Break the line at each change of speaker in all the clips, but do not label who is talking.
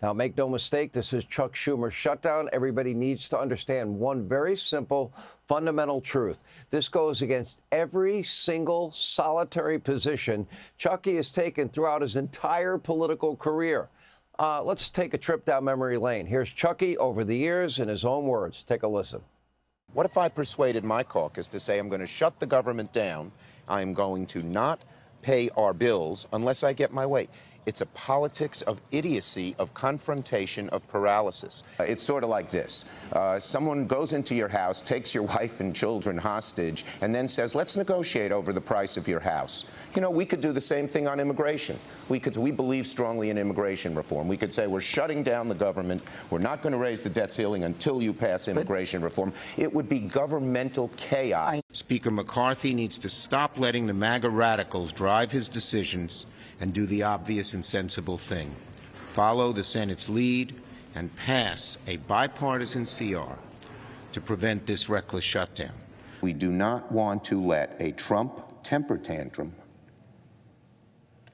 Now, make no mistake, this is Chuck Schumer's shutdown. Everybody needs to understand one very simple, fundamental truth. This goes against every single solitary position Chucky has taken throughout his entire political career. Let's take a trip down memory lane. Here's Chucky over the years in his own words. Take a listen.
What if I persuaded my caucus to say I'm going to shut the government down? I'm going to not pay our bills unless I get my way. It's a politics of idiocy, of confrontation, of paralysis. It's sort of like this. Someone goes into your house, takes your wife and children hostage, and then says, let's negotiate over the price of your house. You know, we could do the same thing on immigration. We believe strongly in immigration reform. We could say we're shutting down the government. We're not going to raise the debt ceiling until you pass immigration reform. It would be governmental chaos. Speaker McCarthy needs to stop letting the MAGA radicals drive his decisions and do the obvious and sensible thing. Follow the Senate's lead and pass a bipartisan CR to prevent this reckless shutdown. We do not want to let a Trump temper tantrum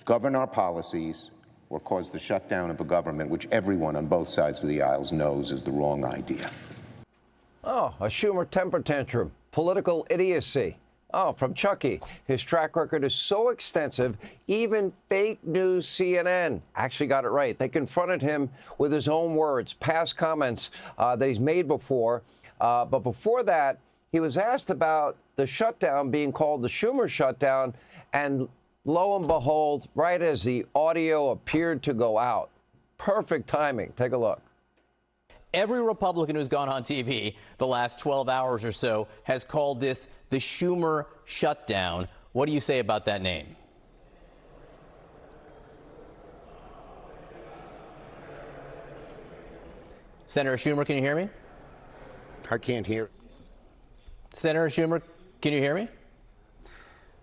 govern our policies or cause the shutdown of a government which everyone on both sides of the aisles knows is the wrong idea.
Oh, a Schumer temper tantrum, political idiocy. Oh, from Chucky. His track record is so extensive, even fake news CNN actually got it right. They confronted him with his own words, past comments that he's made before. But before that, he was asked about the shutdown being called the Schumer shutdown. And lo and behold, right as the audio appeared to go out, perfect timing. Take a look.
Every Republican who's gone on TV the last 12 hours or so has called this the Schumer shutdown. What do you say about that name? Senator Schumer, can you hear me?
I can't hear.
Senator Schumer, can you hear me?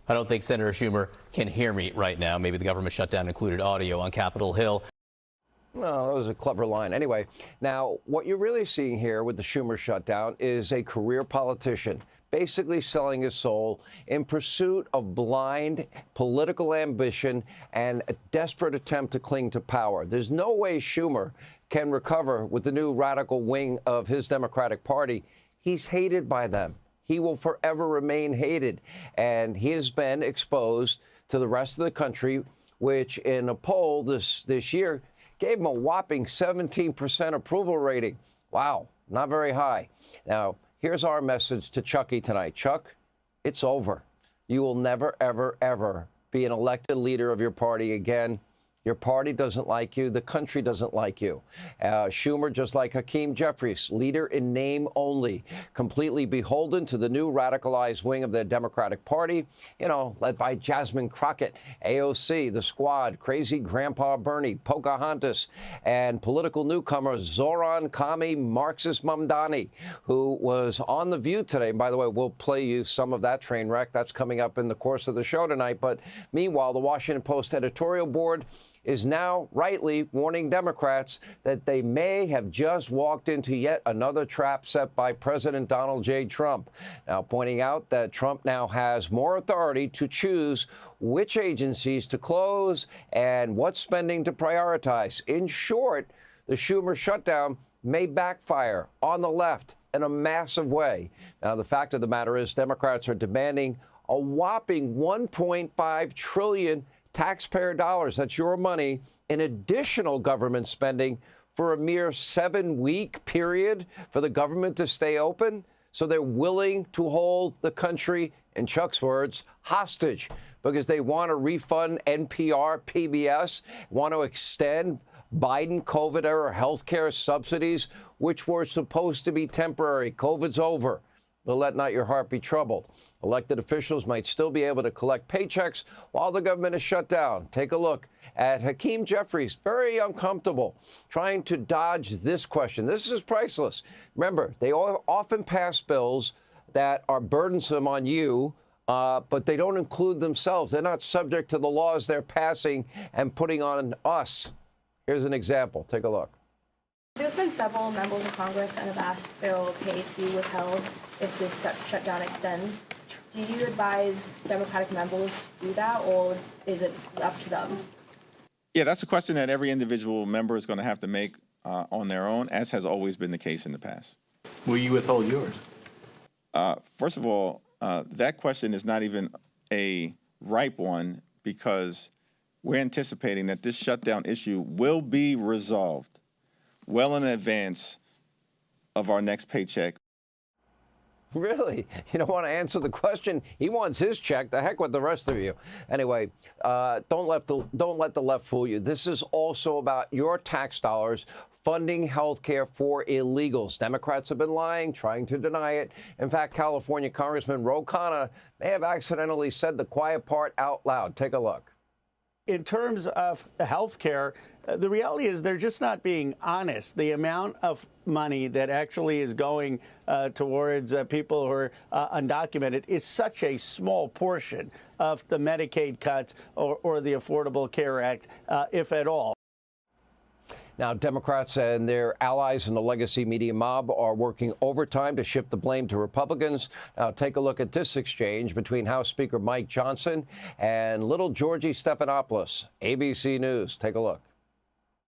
I don't think Senator Schumer can hear me right now. Maybe the government shutdown included audio on Capitol Hill.
No, that was a clever line. Anyway, now what you're really seeing here with the Schumer shutdown is a career politician basically selling his soul in pursuit of blind political ambition and a desperate attempt to cling to power. There's no way Schumer can recover with the new radical wing of his Democratic Party. He's hated by them. He will forever remain hated. And he has been exposed to the rest of the country, which in a poll this year gave him a whopping 17% approval rating. Wow, not very high. Now, here's our message to Chucky tonight. Chuck, it's over. You will never, ever, ever be an elected leader of your party again. Your party doesn't like you. The country doesn't like you. Schumer, just like Hakeem Jeffries, leader in name only, completely beholden to the new radicalized wing of the Democratic Party, you know, led by Jasmine Crockett, AOC, the Squad, Crazy Grandpa Bernie, Pocahontas, and political newcomer Zoran Kami Marxist Mamdani, who was on The View today. By the way, we'll play you some of that train wreck. That's coming up in the course of the show tonight. But meanwhile, the Washington Post editorial board is now rightly warning Democrats that they may have just walked into yet another trap set by President Donald J. Trump. Now, pointing out that Trump now has more authority to choose which agencies to close and what spending to prioritize. In short, the Schumer shutdown may backfire on the left in a massive way. Now, the fact of the matter is Democrats are demanding a whopping $1.5 trillion taxpayer dollars, that's your money, in additional government spending for a mere 7-week period for the government to stay open. So they're willing to hold the country, in Chuck's words, hostage because they want to refund NPR, PBS, want to extend Biden COVID-era health care subsidies, which were supposed to be temporary. COVID's over. But let not your heart be troubled. Elected officials might still be able to collect paychecks while the government is shut down. Take a look at Hakeem Jeffries, very uncomfortable, trying to dodge this question. This is priceless. Remember, they often pass bills that are burdensome on you, but they don't include themselves. They're not subject to the laws they're passing and putting on us. Here's an example. Take a look.
There's been several members of Congress that have asked their pay to be withheld if this shutdown extends. Do you advise Democratic members to do that, or is it up to them?
Yeah, that's a question that every individual member is going to have to make on their own, as has always been the case in the past.
Will you withhold yours?
First of all, that question is not even a ripe one because we're anticipating that this shutdown issue will be resolved well in advance of our next paycheck.
Really? You don't want to answer the question? He wants his check. The heck with the rest of you. Anyway, don't let the left fool you. This is also about your tax dollars funding health care for illegals. Democrats have been lying, trying to deny it. In fact, California Congressman Ro Khanna may have accidentally said the quiet part out loud. Take a look.
In terms of health care, the reality is they're just not being honest. The amount of money that actually is going towards people who are undocumented is such a small portion of the Medicaid cuts or the Affordable Care Act, if at all.
Now, Democrats and their allies in the legacy media mob are working overtime to shift the blame to Republicans. Now, take a look at this exchange between House Speaker Mike Johnson and little Georgie Stephanopoulos. ABC News. Take a look.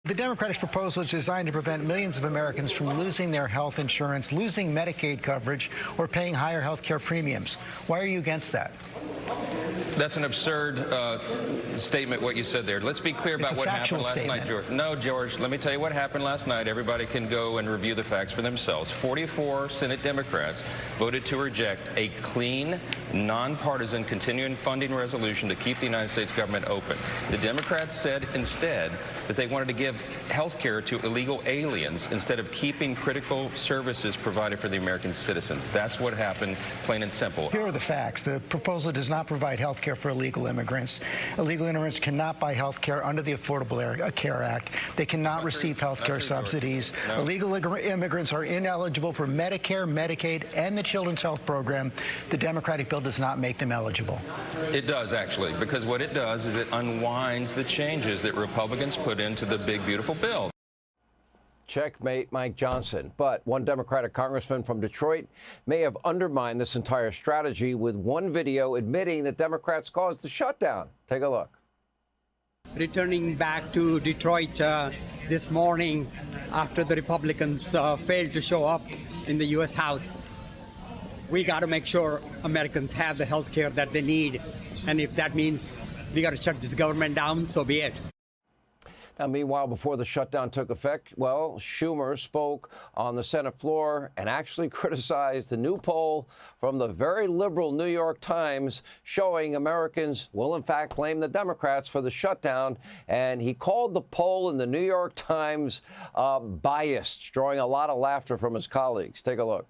The Democratic proposal is designed to prevent millions of Americans from losing their health insurance, losing Medicaid coverage, or paying higher health care premiums. Why are you against that?
That's an absurd statement, what you said there. Let's be clear about what happened last night, George. No, George, let me tell you what happened last night. Everybody can go and review the facts for themselves. 44 Senate Democrats voted to reject a clean, nonpartisan, continuing funding resolution to keep the United States government open. The Democrats said instead that they wanted to give health care to illegal aliens instead of keeping critical services provided for the American citizens. That's what happened, plain and simple.
Here are the facts. The proposal does not provide health care for illegal immigrants. Illegal immigrants cannot buy health care under the Affordable Care Act. They cannot receive health care subsidies. No. Illegal immigrants are ineligible for Medicare, Medicaid, and the Children's Health Program. The Democratic bill does not make them eligible.
It does, actually, because what it does is it unwinds the changes that Republicans put into the big, beautiful bill.
Checkmate Mike Johnson. But one Democratic congressman from Detroit may have undermined this entire strategy with one video admitting that Democrats caused the shutdown. Take a look.
Returning back to Detroit this morning after the Republicans failed to show up in the U.S. House. We got to make sure Americans have the health care that they need. And if that means we got to shut this government down, so be it.
Now, meanwhile, before the shutdown took effect, well, Schumer spoke on the Senate floor and actually criticized the new poll from the very liberal New York Times showing Americans will, in fact, blame the Democrats for the shutdown. And he called the poll in the New York Times biased, drawing a lot of laughter from his colleagues. Take a look.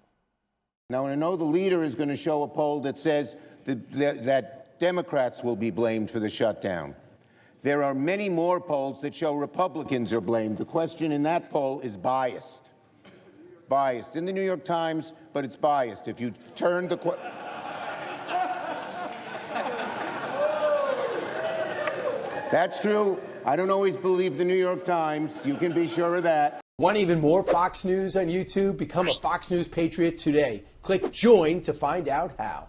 Now, I know the leader is going to show a poll that says that Democrats will be blamed for the shutdown. There are many more polls that show Republicans are blamed. The question in that poll is biased. Biased. In the New York Times, but it's biased. If you turn the... That's true. I don't always believe the New York Times. You can be sure of that.
Want even more Fox News on YouTube? Become a Fox News Patriot today. Click join to find out how.